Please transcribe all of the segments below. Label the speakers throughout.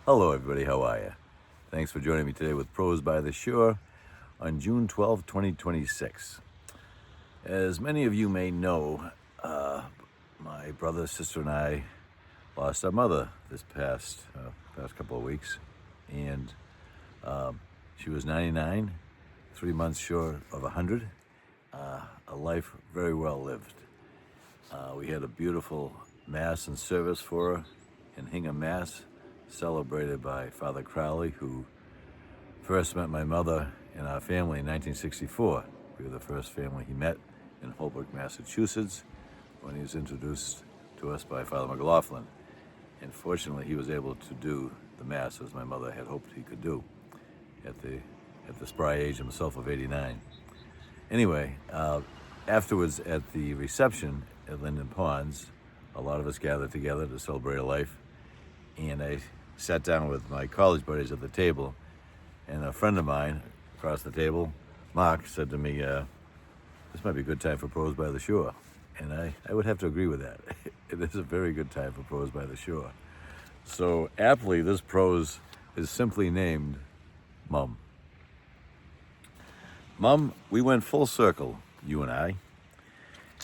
Speaker 1: Hello everybody, how are you? Thanks for joining me today with Prose by the Shore on June 12, 2026. As many of you may know, my brother, sister, and I lost our mother this past couple of weeks. And she was 99, 3 months short of 100. A life very well lived. We had a beautiful Mass and service for her in Hingham, Mass, celebrated by Father Crowley, who first met my mother and our family in 1964. We were the first family he met in Holbrook, Massachusetts, when he was introduced to us by Father McLaughlin. And fortunately, he was able to do the Mass as my mother had hoped he could do at the spry age himself of 89. Anyway, afterwards at the reception at Linden Ponds, a lot of us gathered together to celebrate her life. And I sat down with my college buddies at the table, and a friend of mine across the table, Mark, said to me, this might be a good time for Prose by the Shore. And I would have to agree with that. It is a very good time for Prose by the Shore. So aptly, this prose is simply named Mum. Mum, we went full circle, you and I.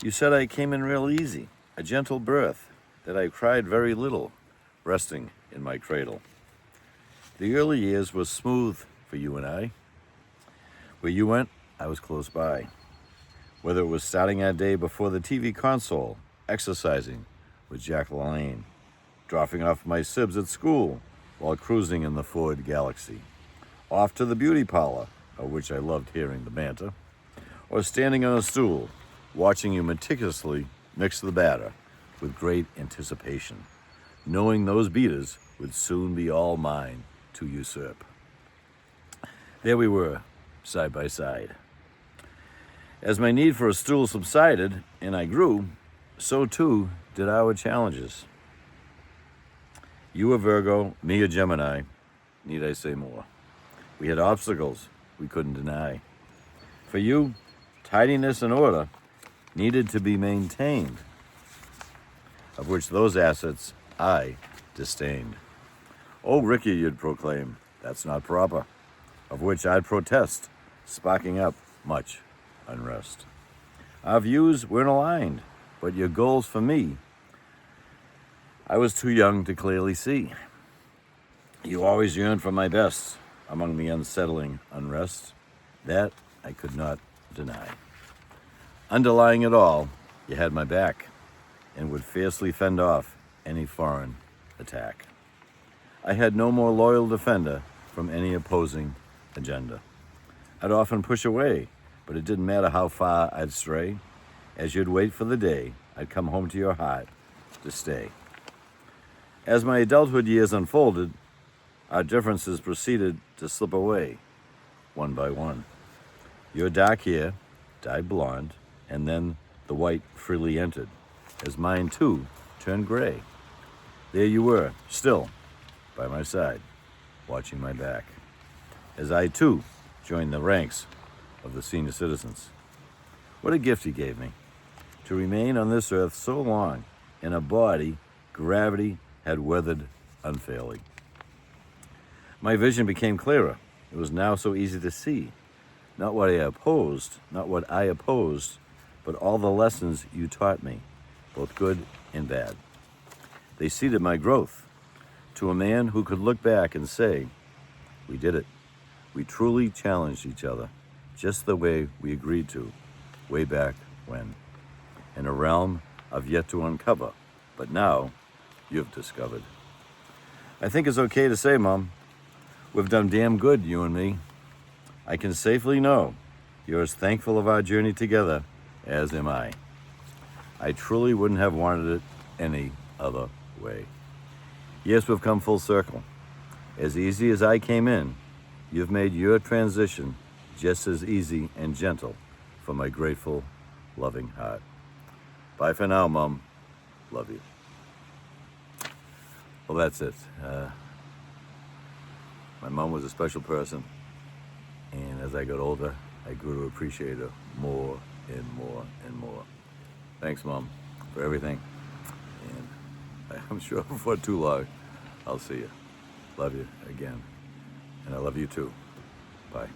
Speaker 1: You said I came in real easy, a gentle birth, that I cried very little, resting in my cradle. The early years were smooth for you and I. Where you went, I was close by. Whether it was starting our day before the TV console, exercising with Jack LaLanne, dropping off my sibs at school while cruising in the Ford Galaxy, off to the beauty parlor, of which I loved hearing the banter, or standing on a stool, watching you meticulously mix the batter with great anticipation, knowing those beaters would soon be all mine to usurp. There we were, side by side. As my need for a stool subsided and I grew, so too did our challenges. You a Virgo, me a Gemini, need I say more? We had obstacles we couldn't deny. For you, tidiness and order needed to be maintained, of which those assets I disdained. Oh, Ricky, you'd proclaim, that's not proper, of which I'd protest, sparking up much unrest. Our views weren't aligned, but your goals for me, I was too young to clearly see. You always yearned for my best among the unsettling unrest. That I could not deny. Underlying it all, you had my back and would fiercely fend off any foreign attack. I had no more loyal defender from any opposing agenda. I'd often push away, but it didn't matter how far I'd stray, as you'd wait for the day I'd come home to your heart to stay. As my adulthood years unfolded, our differences proceeded to slip away, one by one. Your dark hair dyed blonde, and then the white freely entered, as mine too turned gray. There you were, still, by my side, watching my back, as I too joined the ranks of the senior citizens. What a gift he gave me, to remain on this earth so long in a body gravity had weathered unfairly. My vision became clearer. It was now so easy to see, not what I opposed, but all the lessons you taught me, both good and bad. They seeded my growth to a man who could look back and say, we did it. We truly challenged each other, just the way we agreed to, way back when, in a realm I've yet to uncover, but now you've discovered. I think it's okay to say, Mom, we've done damn good, you and me. I can safely know you're as thankful of our journey together as am I. I truly wouldn't have wanted it any other way. Yes, we've come full circle. As easy as I came in, you've made your transition just as easy and gentle for my grateful, loving heart. Bye for now, Mom. Love you. Well, that's it. My mom was a special person, and as I got older, I grew to appreciate her more and more and more. Thanks, Mom, for everything, and I'm sure before too long, I'll see you. Love you again. And I love you too. Bye.